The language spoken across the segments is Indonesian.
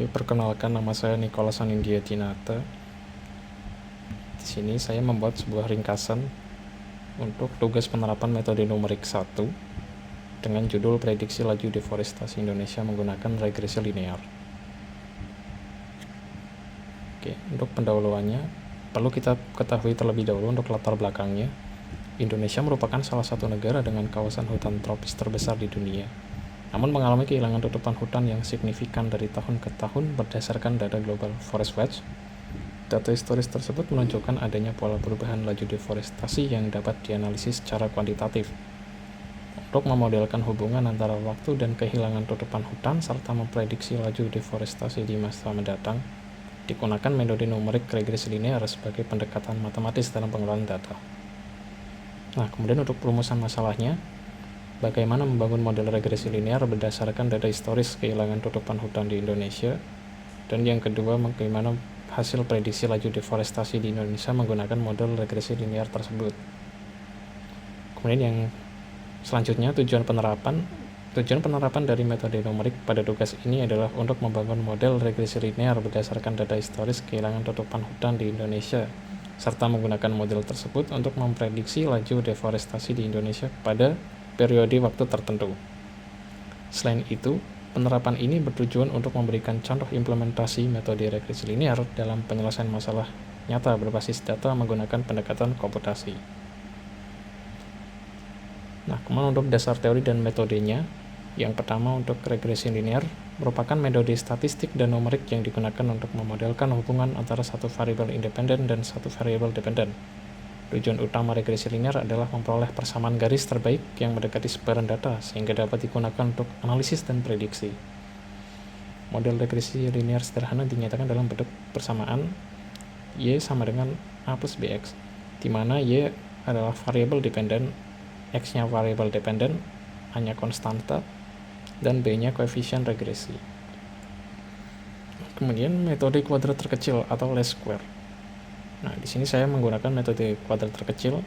Oke, perkenalkan, nama saya Nicholas Anindya Dinata. Di sini saya membuat sebuah ringkasan untuk tugas penerapan metode numerik 1 dengan judul prediksi laju deforestasi Indonesia menggunakan regresi linear. Oke, untuk pendahuluannya perlu kita ketahui terlebih dahulu untuk latar belakangnya. Indonesia merupakan salah satu negara dengan kawasan hutan tropis terbesar di dunia, namun mengalami kehilangan tutupan hutan yang signifikan dari tahun ke tahun berdasarkan data Global Forest Watch. Data historis tersebut menunjukkan adanya pola perubahan laju deforestasi yang dapat dianalisis secara kuantitatif. Untuk memodelkan hubungan antara waktu dan kehilangan tutupan hutan serta memprediksi laju deforestasi di masa mendatang, digunakan metode numerik regresi linear sebagai pendekatan matematis dalam pengolahan data. Nah, kemudian untuk perumusan masalahnya, bagaimana membangun model regresi linear berdasarkan data historis kehilangan tutupan hutan di Indonesia, dan yang kedua, bagaimana hasil prediksi laju deforestasi di Indonesia menggunakan model regresi linear tersebut. Kemudian yang selanjutnya, tujuan penerapan dari metode numerik pada tugas ini adalah untuk membangun model regresi linear berdasarkan data historis kehilangan tutupan hutan di Indonesia, serta menggunakan model tersebut untuk memprediksi laju deforestasi di Indonesia pada periode waktu tertentu. Selain itu, penerapan ini bertujuan untuk memberikan contoh implementasi metode regresi linear dalam penyelesaian masalah nyata berbasis data menggunakan pendekatan komputasi. Nah, kemudian untuk dasar teori dan metodenya, yang pertama untuk regresi linear merupakan metode statistik dan numerik yang digunakan untuk memodelkan hubungan antara satu variabel independen dan satu variabel dependen. Tujuan utama regresi linear adalah memperoleh persamaan garis terbaik yang mendekati sebaran data sehingga dapat digunakan untuk analisis dan prediksi. Model regresi linear sederhana dinyatakan dalam bentuk persamaan Y sama dengan A plus BX, di mana Y adalah variabel dependen, X-nya variabel dependen, A-nya konstanta, dan B-nya koefisien regresi. Kemudian metode kuadrat terkecil atau least square. Nah, di sini saya menggunakan metode kuadrat terkecil.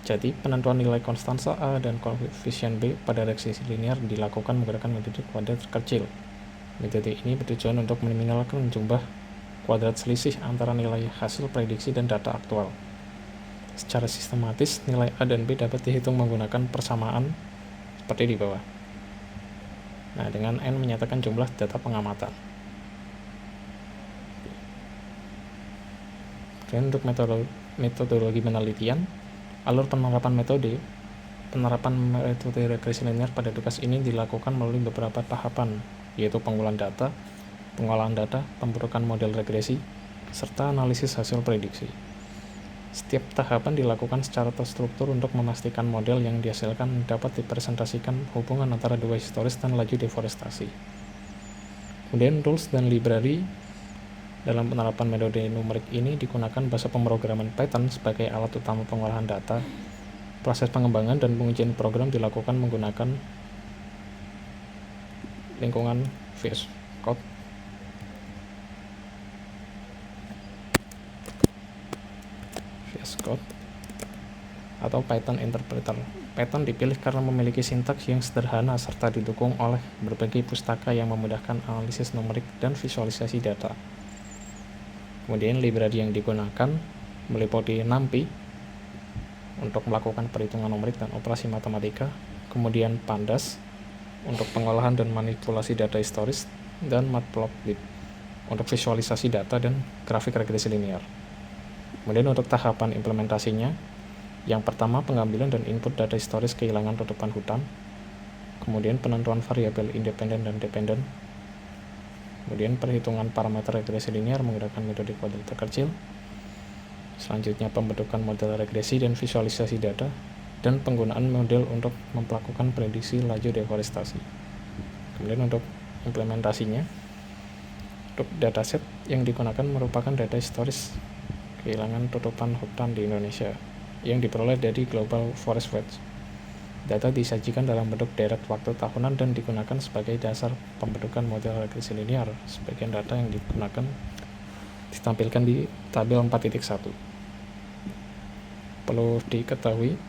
Jadi, penentuan nilai konstansa A dan koefisien B pada regresi linear dilakukan menggunakan metode kuadrat terkecil. Metode ini bertujuan untuk meminimalkan jumlah kuadrat selisih antara nilai hasil prediksi dan data aktual. Secara sistematis, nilai A dan B dapat dihitung menggunakan persamaan seperti di bawah. Nah, dengan N menyatakan jumlah data pengamatan. Kemudian untuk metodologi penelitian, alur penerapan metode regresi linear pada tugas ini dilakukan melalui beberapa tahapan, yaitu pengolahan data, pembentukan model regresi, serta analisis hasil prediksi. Setiap tahapan dilakukan secara terstruktur untuk memastikan model yang dihasilkan dapat dipresentasikan hubungan antara dua historis dan laju deforestasi. Kemudian tools dan library dalam penerapan metode numerik ini digunakan bahasa pemrograman Python sebagai alat utama pengolahan data. Proses pengembangan dan pengujian program dilakukan menggunakan lingkungan VS Code atau Python Interpreter. Python dipilih karena memiliki sintaks yang sederhana serta didukung oleh berbagai pustaka yang memudahkan analisis numerik dan visualisasi data. Kemudian library yang digunakan meliputi NumPy untuk melakukan perhitungan numerik dan operasi matematika, kemudian Pandas untuk pengolahan dan manipulasi data historis, dan Matplotlib untuk visualisasi data dan grafik regresi linear. Kemudian untuk tahapan implementasinya, yang pertama pengambilan dan input data historis kehilangan tutupan hutan, kemudian penentuan variabel independen dan dependen, kemudian perhitungan parameter regresi linear menggunakan metode kuadrat terkecil, selanjutnya pembentukan model regresi dan visualisasi data, dan penggunaan model untuk melakukan prediksi laju deforestasi. Kemudian untuk implementasinya, untuk dataset yang digunakan merupakan data historis kehilangan tutupan hutan di Indonesia yang diperoleh dari Global Forest Watch. Data disajikan dalam bentuk deret waktu tahunan dan digunakan sebagai dasar pembentukan model regresi linear. Sebagian data yang digunakan ditampilkan di tabel 4.1. Perlu diketahui,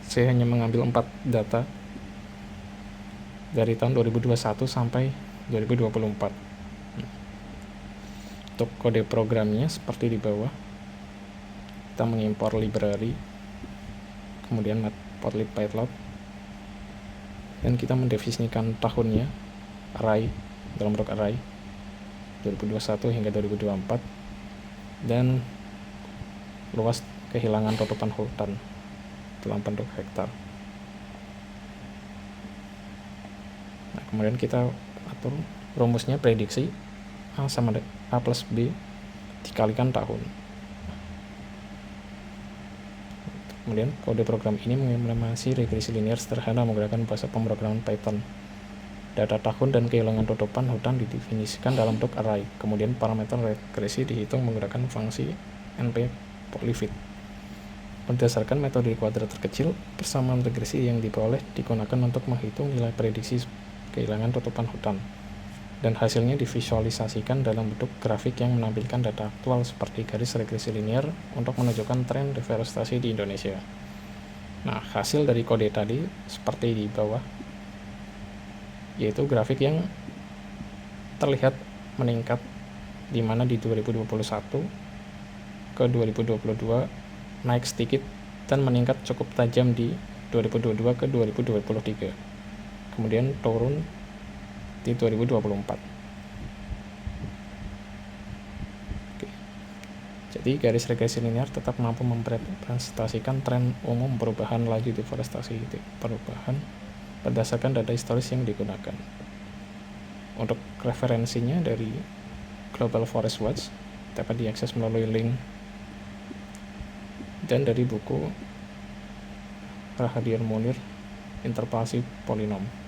saya hanya mengambil 4 data dari tahun 2021 sampai 2024. Untuk kode programnya seperti di bawah, kita mengimpor library, kemudian matplotlib python, dan kita mendefinisikan tahunnya, array, dalam bentuk array 2021 hingga 2024, dan luas kehilangan tutupan hutan dalam bentuk hektar. Nah, kemudian kita atur rumusnya, prediksi A sama A plus B dikalikan tahun. Kemudian kode program ini mengimplementasi regresi linear sederhana menggunakan bahasa pemrograman Python. Data tahun dan kehilangan tutupan hutan didefinisikan dalam bentuk array. Kemudian parameter regresi dihitung menggunakan fungsi np polyfit. Berdasarkan metode kuadrat terkecil, persamaan regresi yang diperoleh digunakan untuk menghitung nilai prediksi kehilangan tutupan hutan, dan hasilnya divisualisasikan dalam bentuk grafik yang menampilkan data aktual seperti garis regresi linear untuk menunjukkan tren deforestasi di Indonesia. Nah, hasil dari kode tadi seperti di bawah, yaitu grafik yang terlihat meningkat, di mana di 2021 ke 2022 naik sedikit dan meningkat cukup tajam di 2022 ke 2023. Kemudian turun di 2024. Oke. Jadi garis regresi linear tetap mampu merepresentasikan tren umum perubahan laju deforestasi perubahan berdasarkan data historis yang digunakan. Untuk referensinya dari Global Forest Watch dapat diakses melalui link, dan dari buku Rahadian Munir, Interpolasi Polinom.